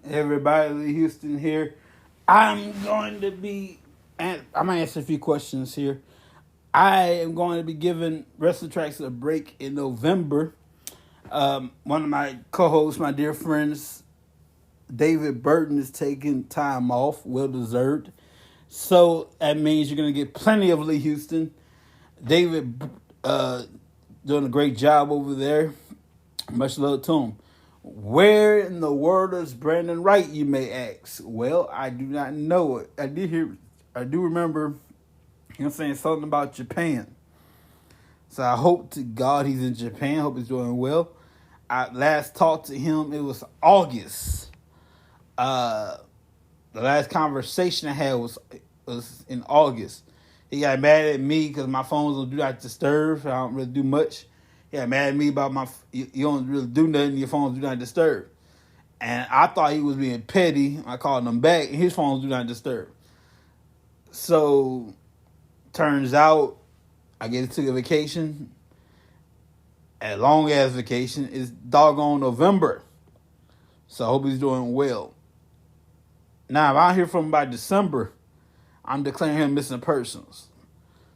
Everybody, Lee Houston here. I'm going to be. I'm gonna answer a few questions here. I am going to be giving Wrestling Tracks a break in November. One of my co-hosts, my dear friends, David Burton, is taking time off, well deserved. So that means you're gonna get plenty of Lee Houston. David doing a great job over there. Much love to him. Where in the world is Brandon Wright, you may ask? Well, I do not know it. I do remember him saying something about Japan. So I hope to God he's in Japan. Hope he's doing well. I last talked to him, it was August. The last conversation I had was in August. He got mad at me because my phone was on Do Not Disturb. I don't really do much. He got mad at me about you don't really do nothing. Your phone's Do Not Disturb. And I thought he was being petty. I called him back, and his phone's Do Not Disturb. So, turns out, I get to a vacation. A long-ass vacation. It's doggone November. So, I hope he's doing well. Now, if I hear from him by December, I'm declaring him missing persons.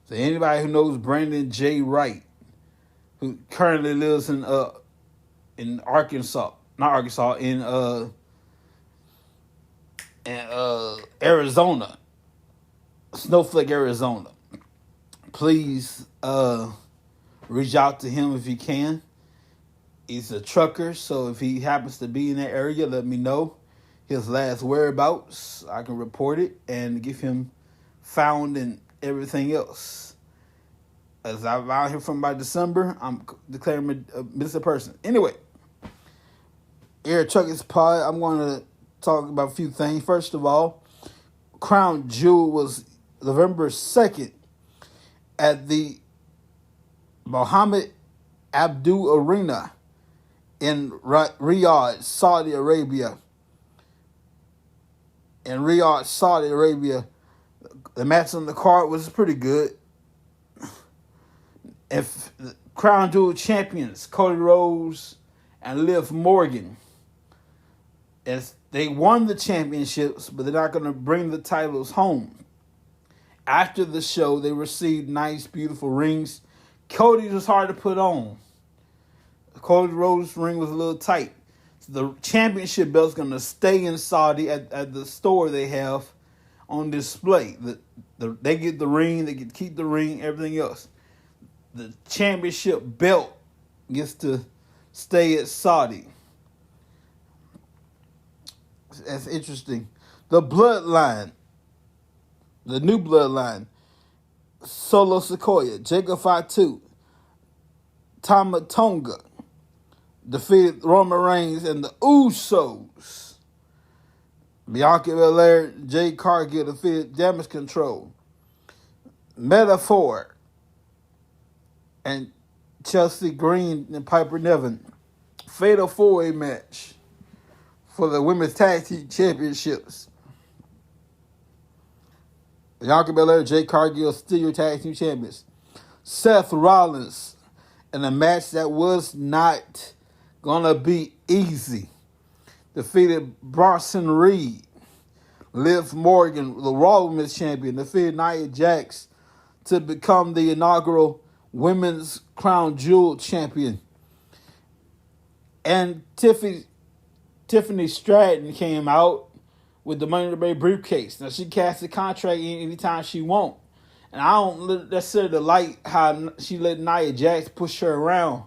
So, anybody who knows Brandon J. Wright, who currently lives in Arkansas, not Arkansas, in Arizona, Snowflake, Arizona. Please reach out to him if you can. He's a trucker, so if he happens to be in that area, let me know his last whereabouts. I can report it and give him found and everything else. As I'm out here from by December, I'm declaring him a missing person. Anyway, Air Truckers Pod, I'm going to talk about a few things. First of all, Crown Jewel was November 2nd at the Mohammed Abdul Arena in Riyadh, Saudi Arabia. In Riyadh, Saudi Arabia, the match on the card was pretty good. If Crown Jewel champions Cody Rhodes and Liv Morgan, as they won the championships, but they're not going to bring the titles home. After the show, they received nice, beautiful rings. Cody's was hard to put on. Cody Rhodes' ring was a little tight. So the championship belt's going to stay in Saudi at the store they have on display. They get the ring, they get to keep the ring, everything else. The championship belt gets to stay at Saudi. That's interesting. The bloodline, the new bloodline, Solo Sikoa, Jacob Fatu, Tama Tonga defeated Roman Reigns and the Usos. Bianca Belair, Jade Cargill defeated Damage Control. Metaphor and Chelsea Green and Piper Niven. Fatal 4-way match for the Women's Tag Team Championships. Bianca Belair, Jade Cargill, still your Tag Team Champions. Seth Rollins in a match that was not going to be easy. Defeated Bronson Reed. Liv Morgan, the Raw Women's Champion, defeated Nia Jax to become the inaugural Women's Crown Jewel Champion. And Tiffany Stratton came out with the Money in the Bank briefcase. Now, she cast the contract in anytime she wants. And I don't necessarily like how she let Nia Jax push her around.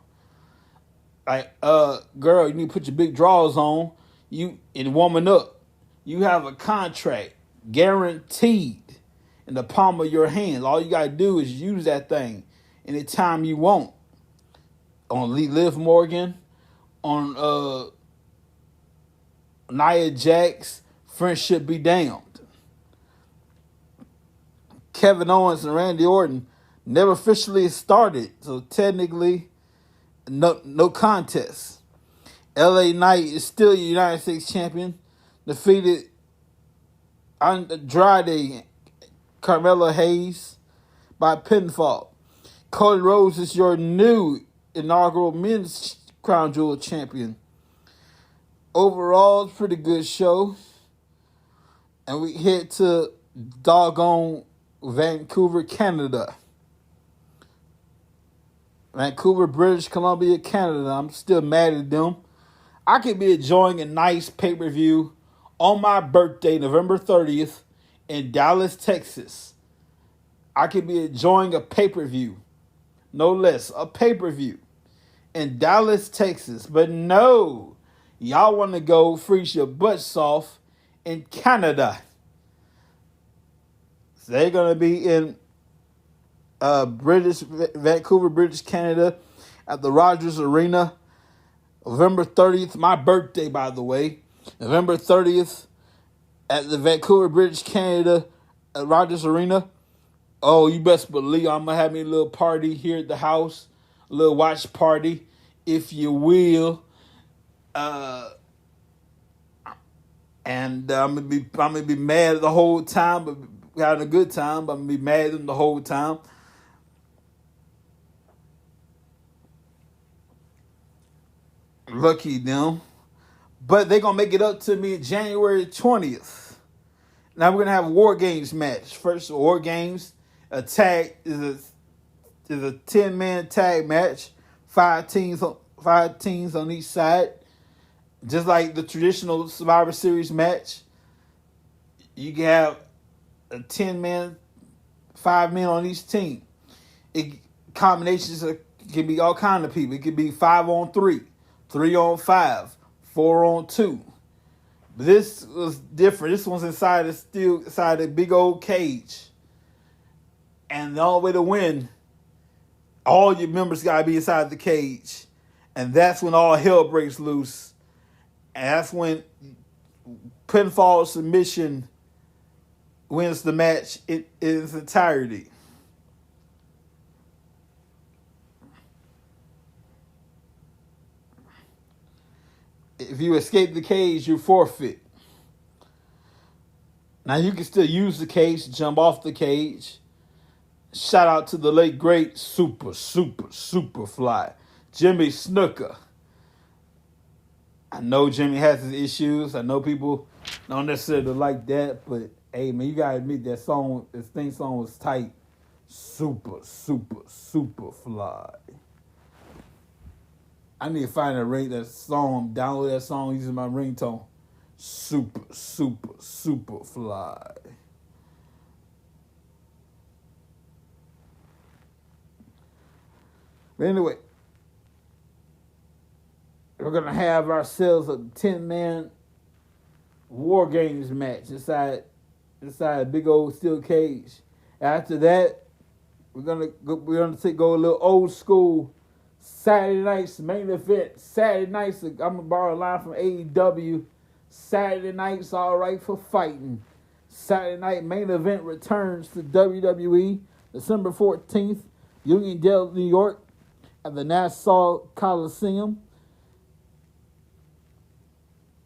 Like, girl, you need to put your big drawers on and warming up. You have a contract guaranteed in the palm of your hand. All you got to do is use that thing anytime you want. On Liv Morgan, on Nia Jax, friendship be damned. Kevin Owens and Randy Orton never officially started, so technically no contest. LA Knight is still your United States champion. Defeated Andrade Carmelo Hayes by pinfall. Cody Rhodes is your new inaugural men's Crown Jewel champion. overall, it's a pretty good show. And we head to doggone Vancouver, Canada. Vancouver, British Columbia, Canada. I'm still mad at them. I could be enjoying a nice pay-per-view on my birthday, November 30th, in Dallas, Texas. I could be enjoying a pay-per-view, no less, a pay-per-view in Dallas, Texas. But no, y'all want to go freeze your butts off in Canada. So they're going to be in Vancouver, British Canada at the Rogers Arena, November 30th. My birthday, by the way, November 30th at the Vancouver, British Canada at Rogers Arena. Oh, you best believe I'm going to have me a little party here at the house, a little watch party, if you will. And I'm gonna be mad the whole time, but having a good time. But I'm gonna be mad at them the whole time. Lucky them. But they're gonna make it up to me January 20th. Now we're gonna have a War Games match. First War Games, a tag is a 10-man tag match. Five teams on each side. Just like the traditional Survivor Series match, you can have a 10-man, 5 men on each team. Combinations can be all kind of people. It could be 5-on-3, 3-on-5, 4-on-2. But this was different. This one's inside a big old cage. And the only way to win, all your members gotta be inside the cage. And that's when all hell breaks loose. And that's when pinfall submission wins the match in its entirety. If you escape the cage, you forfeit. Now you can still use the cage, jump off the cage. Shout out to the late great super fly, Jimmy Snuka. I know Jimmy has his issues. I know people don't necessarily like that, but hey man, you gotta admit that song, this theme song was tight. Super fly. I need to find that song, download that song using my ringtone. Super fly. But anyway, we're going to have ourselves a 10-man War Games match inside a big old steel cage. After that, we're gonna go a little old school. Saturday night's main event. Saturday nights, I'm gonna borrow a line from AEW. Saturday night's all right for fighting. Saturday night main event returns to WWE December 14th, Uniondale, New York, at the Nassau Coliseum.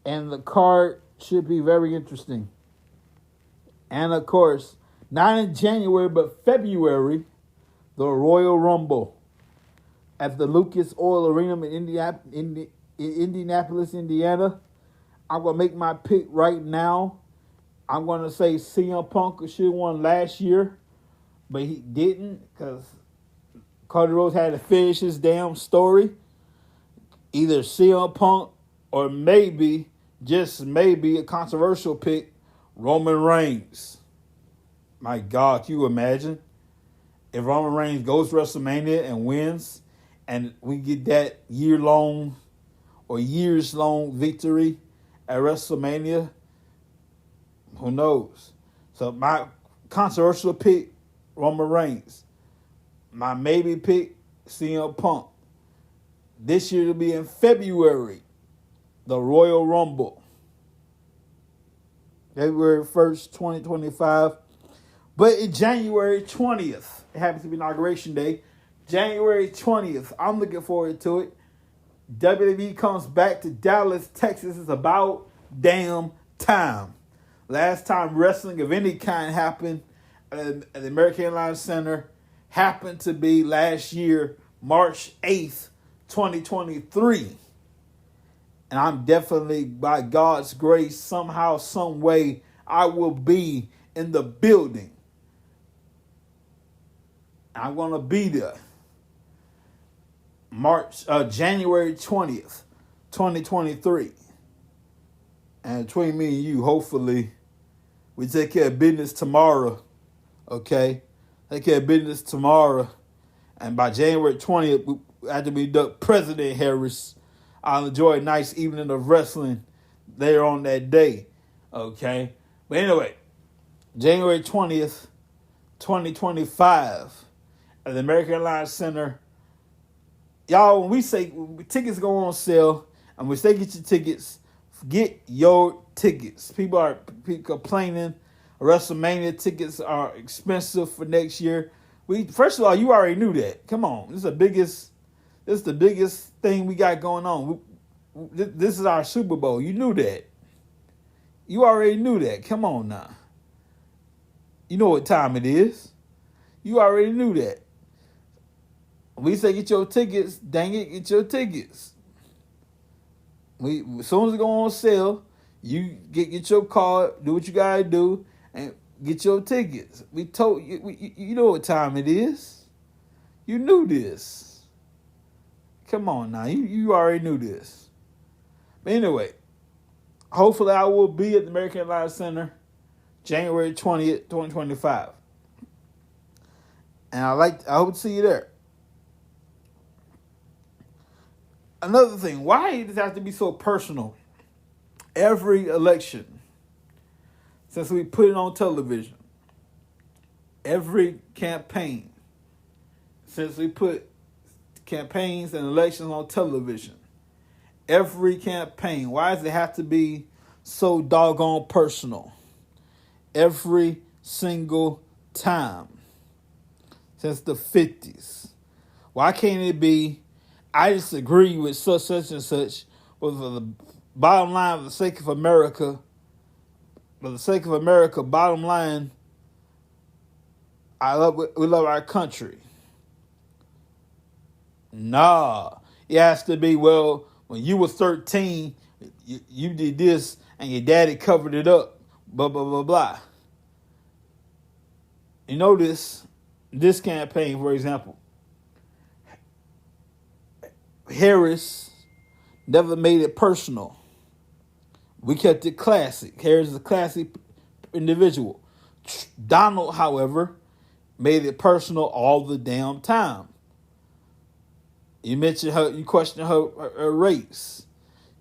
And the card should be very interesting. And of course, not in January, but February, the Royal Rumble at the Lucas Oil Arena in Indianapolis, Indiana. I'm going to make my pick right now. I'm going to say CM Punk should have won last year, but he didn't because Cody Rhodes had to finish his damn story. Either CM Punk or maybe, just maybe, a controversial pick, Roman Reigns. My God, can you imagine? If Roman Reigns goes to WrestleMania and wins, and we get that years-long victory at WrestleMania, who knows? So my controversial pick, Roman Reigns. My maybe pick, CM Punk. This year it'll be in February, the Royal Rumble. February 1st, 2025. But in January 20th, it happens to be Inauguration Day, January 20th, I'm looking forward to it. WWE comes back to Dallas, Texas. It's about damn time. Last time wrestling of any kind happened at the American Airlines Center happened to be last year, March 8th, 2023. And I'm definitely, by God's grace, somehow, some way, I will be in the building. I'm going to be there. January 20th, 2023. And between me and you, hopefully, we take care of business tomorrow. Okay? Take care of business tomorrow. And by January 20th, after we induct President Harris, I'll enjoy a nice evening of wrestling there on that day. Okay? But anyway, January 20th, 2025, at the American Airlines Center. Y'all, when we say tickets go on sale, and we say get your tickets, get your tickets. People are complaining WrestleMania tickets are expensive for next year. First of all, you already knew that. Come on. This is the biggest thing we got going on. This is our Super Bowl. You knew that. You already knew that. Come on now. You know what time it is. You already knew that. We say get your tickets, dang it, get your tickets. As soon as it go on sale, you get your card, do what you gotta do, and get your tickets. We told you, you know what time it is. You knew this. Come on now, you already knew this. But anyway, hopefully I will be at the American Airlines Center January 20th, 2025. And I hope to see you there. Another thing, why does it have to be so personal? Every election, since we put it on television, every campaign, since we put campaigns and elections on television, every campaign, why does it have to be so doggone personal? Every single time since the 50s. Why can't it be, I disagree with such and such, but for the bottom line, for the sake of America, bottom line, we love our country. Nah, it has to be, well, when you were 13, you did this and your daddy covered it up, blah, blah, blah, blah. You know this campaign, for example, Harris never made it personal. We kept it classic. Harris is a classy individual. Donald, however, made it personal all the damn time. You mentioned her, you questioned her race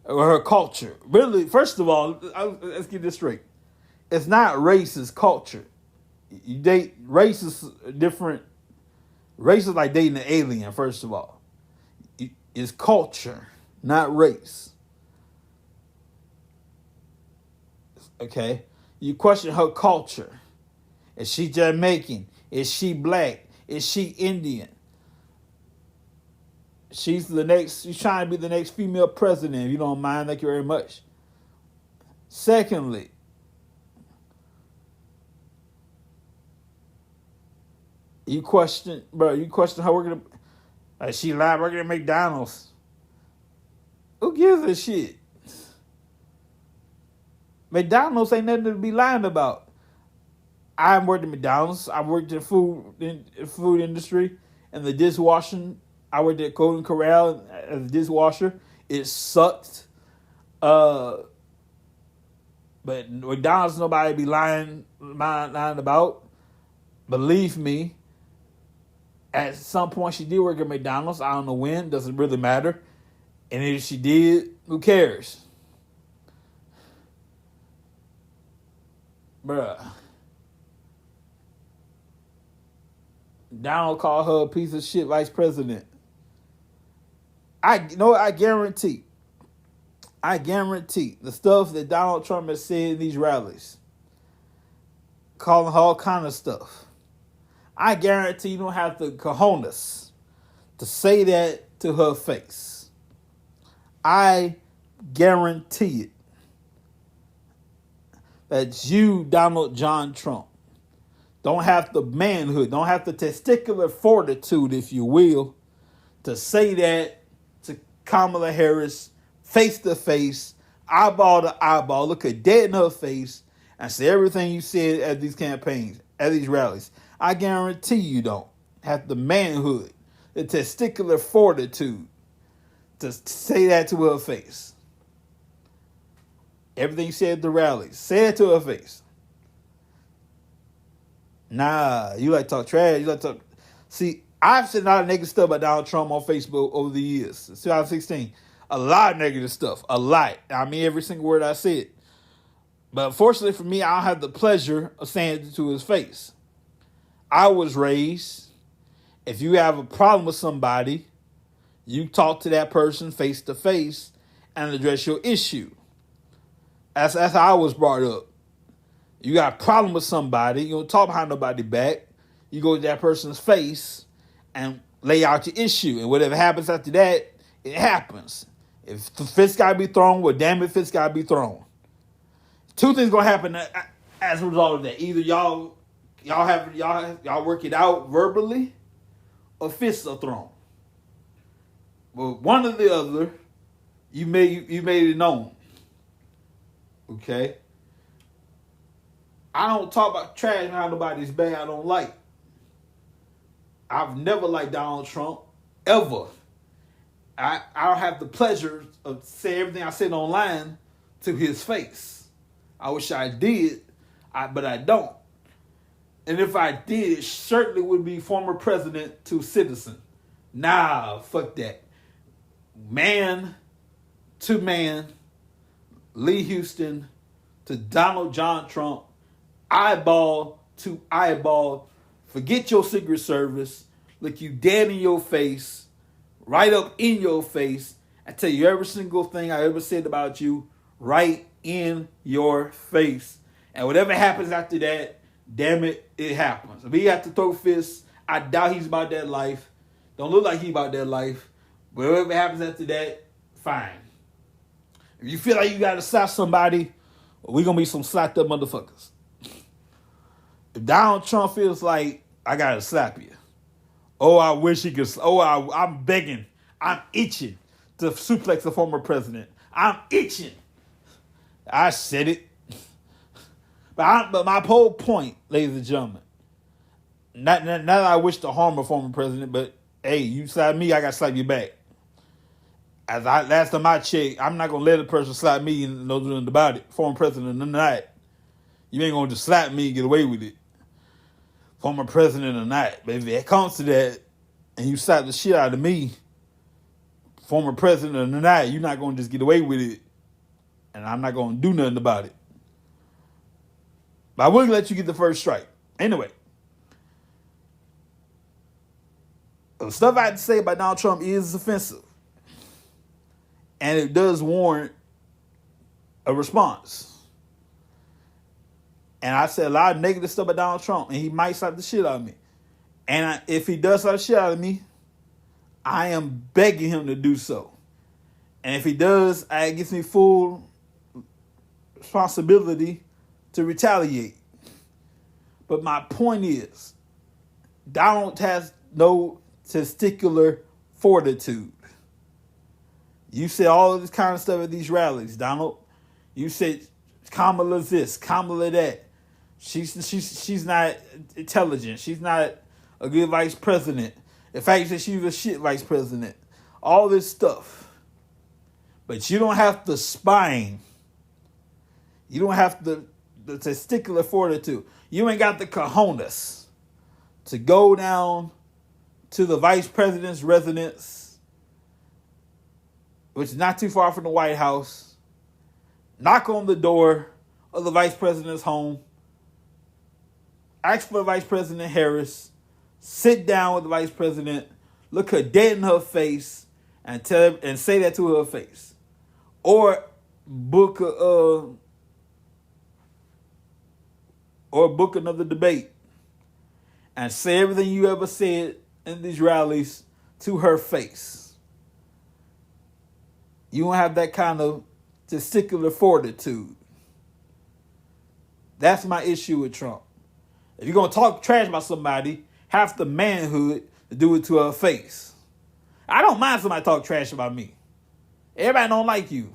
or her culture. Really, first of all, let's get this straight. It's not race, it's culture. You date race is different. Race is like dating an alien, first of all. It's culture, not race. Okay? You question her culture. Is she Jamaican? Is she black? Is she Indian? She's trying to be the next female president, if you don't mind. Thank you very much. Secondly, you question her working. She lied working at McDonald's. Who gives a shit? McDonald's ain't nothing to be lying about. I worked at McDonald's. I worked in food industry and the dishwashing. I worked at Golden Corral as a dishwasher. It sucked. But McDonald's, nobody be lying about. Believe me, at some point she did work at McDonald's. I don't know when. Doesn't really matter. And if she did, who cares? Bruh. Donald called her a piece of shit vice president. I guarantee the stuff that Donald Trump has said in these rallies, calling her all kind of stuff. I guarantee you don't have the cojones to say that to her face. I guarantee it. That you, Donald John Trump, don't have the manhood, don't have the testicular fortitude, if you will, to say that to Kamala Harris face to face, eyeball to eyeball, look her dead in her face, and say everything you said at these campaigns, at these rallies. I guarantee you don't have the manhood, the testicular fortitude to say that to her face. Everything you said at the rallies, say it to her face. Nah, you like to talk trash. You like to talk. See, I've said a lot of negative stuff about Donald Trump on Facebook over the years, since 2016. A lot of negative stuff. A lot. I mean every single word I said. But unfortunately for me, I don't have the pleasure of saying it to his face. I was raised, if you have a problem with somebody, you talk to that person face to face and address your issue. That's how I was brought up. You got a problem with somebody, you don't talk behind nobody back. You go to that person's face and lay out your issue. And whatever happens after that, it happens. If the fist got to be thrown, well, damn it, fist got to be thrown. Two things going to happen as a result of that. Either y'all work it out verbally, or fists are thrown. But one or the other, you made it known. Okay? I don't talk about trash behind nobody's back I don't like. I've never liked Donald Trump, ever. I don't have the pleasure of saying everything I said online to his face. I wish I did, but I don't. And if I did, it certainly would be former president to citizen. Nah, fuck that. Man to man, Lee Houston to Donald John Trump, eyeball to eyeball. Forget your Secret Service. Look you dead in your face, right up in your face, and tell you every single thing I ever said about you right in your face. And whatever happens after that, damn it, it happens. If he have to throw fists, I doubt he's about that life. Don't look like he about that life. But whatever happens after that, fine. If you feel like you got to slap somebody, we're going to be some slapped up motherfuckers. If Donald Trump feels like, I got to slap you. Oh, I wish he could. Oh, I'm begging. I'm itching to suplex the former president. I'm itching. I said it. But my whole point, ladies and gentlemen, not that I wish to harm a former president, but hey, you slap me, I got to slap you back. Last time I checked, I'm not going to let a person slap me and know nothing about it. Former president or not. You ain't going to just slap me and get away with it. Former president or not. But if it comes to that and you slap the shit out of me, former president or not, you're not going to just get away with it. And I'm not going to do nothing about it. But I will let you get the first strike. Anyway. The stuff I had to say about Donald Trump is offensive. And it does warrant a response. And I said a lot of negative stuff about Donald Trump, and he might slap the shit out of me. And if he does slap the shit out of me, I am begging him to do so. And if he does, it gives me full responsibility to retaliate. But my point is, Donald has no testicular fortitude. You said all of this kind of stuff at these rallies, Donald. You said Kamala's this, Kamala that. She's not intelligent. She's not a good vice president. In fact, you said she was a shit vice president. All this stuff. But you don't have the spine. You don't have the testicular fortitude. You ain't got the cojones to go down to the vice president's residence, which is not too far from the White House, knock on the door of the vice president's home, ask for Vice President Harris, sit down with the vice president, look her dead in her face, and tell her, and say that to her face, or book another debate and say everything you ever said in these rallies to her face. You don't have that kind of testicular fortitude. That's my issue with Trump. If you're going to talk trash about somebody, have the manhood to do it to her face. I don't mind somebody talk trash about me. Everybody don't like you.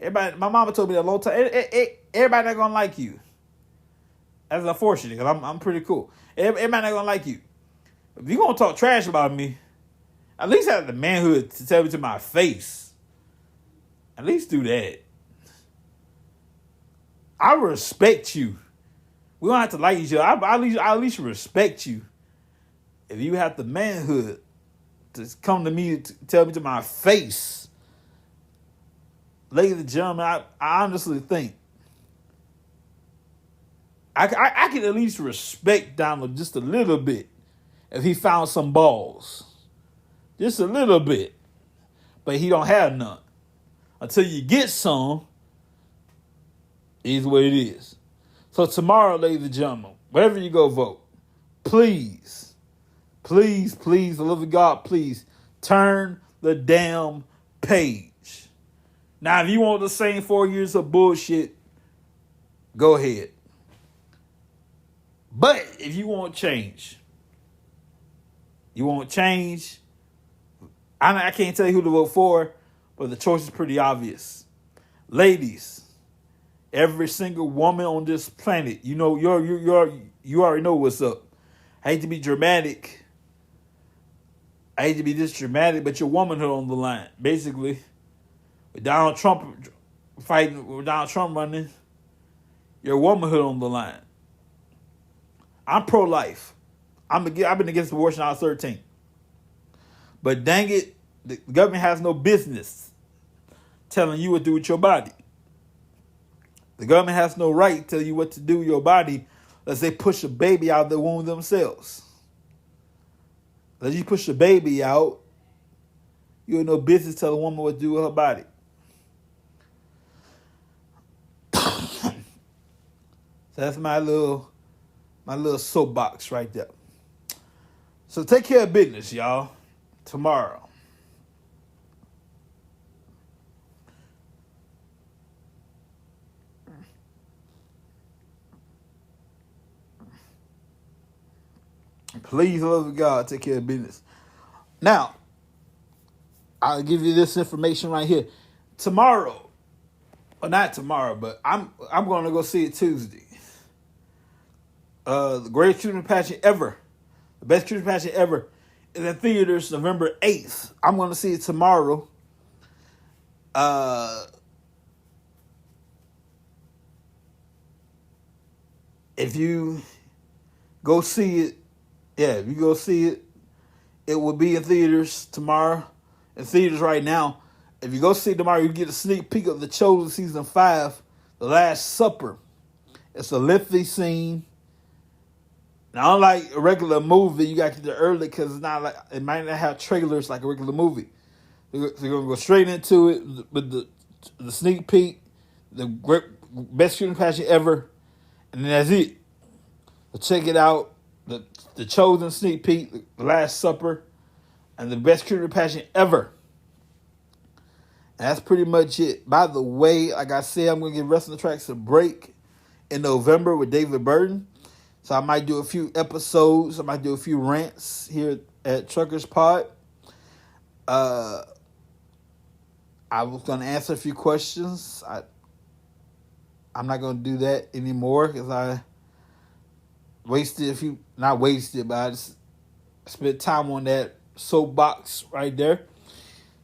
Everybody, my mama told me that a long time. Everybody not gonna like you. That's unfortunate because I'm pretty cool. Everybody not gonna like you. If you gonna talk trash about me, at least have the manhood to tell me to my face. At least do that. I respect you. We don't have to like each other. I at least respect you. If you have the manhood to come to me to tell me to my face, ladies and gentlemen, I honestly think I could at least respect Donald just a little bit if he found some balls. Just a little bit. But he don't have none. Until you get some, it is what it is. So tomorrow, ladies and gentlemen, wherever you go vote, please, please, please, the love of God, please turn the damn page. Now, if you want the same 4 years of bullshit, go ahead. But if you want change, I can't tell you who to vote for, but the choice is pretty obvious. Ladies, every single woman on this planet, you know, you already know what's up. I hate to be dramatic. I hate to be this dramatic, but your womanhood on the line. Basically, with Donald Trump fighting, with Donald Trump running, your womanhood on the line. I'm pro-life. I've been against abortion when I was 13. But dang it, the government has no business telling you what to do with your body. The government has no right to tell you what to do with your body unless they push a baby out of the womb themselves. Unless you push a baby out, you have no business telling a woman what to do with her body. So that's my little soapbox right there. So take care of business, y'all. Tomorrow. Please, love God, take care of business. Now, I'll give you this information right here. Tomorrow, or not tomorrow, but I'm going to go see it Tuesday. The greatest Christmas pageant ever, the best Christmas pageant ever, is in theaters November 8th. I'm going to see it tomorrow. If you go see it, if you go see it, it will be in theaters tomorrow. In theaters right now. If you go see it tomorrow, you get a sneak peek of The Chosen Season 5, The Last Supper. It's a lengthy scene. Now, unlike a regular movie, you got to get there early because it's not like it might not have trailers like a regular movie. So you're gonna go straight into it with the sneak peek, the great best shooting passion ever, and then that's it. So check it out. The Chosen sneak peek, The Last Supper, and the best shooting passion ever. And that's pretty much it. By the way, like I said, I'm gonna give Wrestling Tracks a break in November with David Burton. So I might do a few episodes. I might do a few rants here at Truckers Pod. I was going to answer a few questions. I'm not going to do that anymore because I not wasted, but I just spent time on that soapbox right there.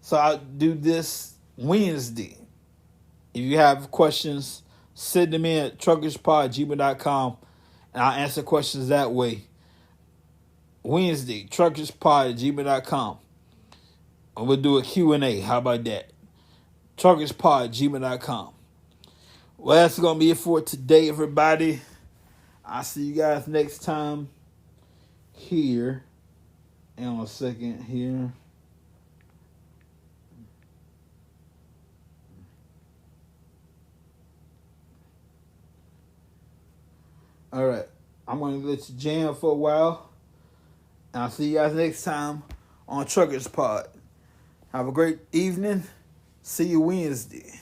So I'll do this Wednesday. If you have questions, send them in at truckerspod@gmail.com. And I'll answer questions that way. Wednesday, truckerspod@gmail.com. And we'll do a Q&A. How about that? Truckerspod@gmail.com. Well, that's going to be it for today, everybody. I'll see you guys next time here. Hang on a second here. All right. I'm going to let you jam for a while. And I'll see you guys next time on Truckers Pod. Have a great evening. See you Wednesday.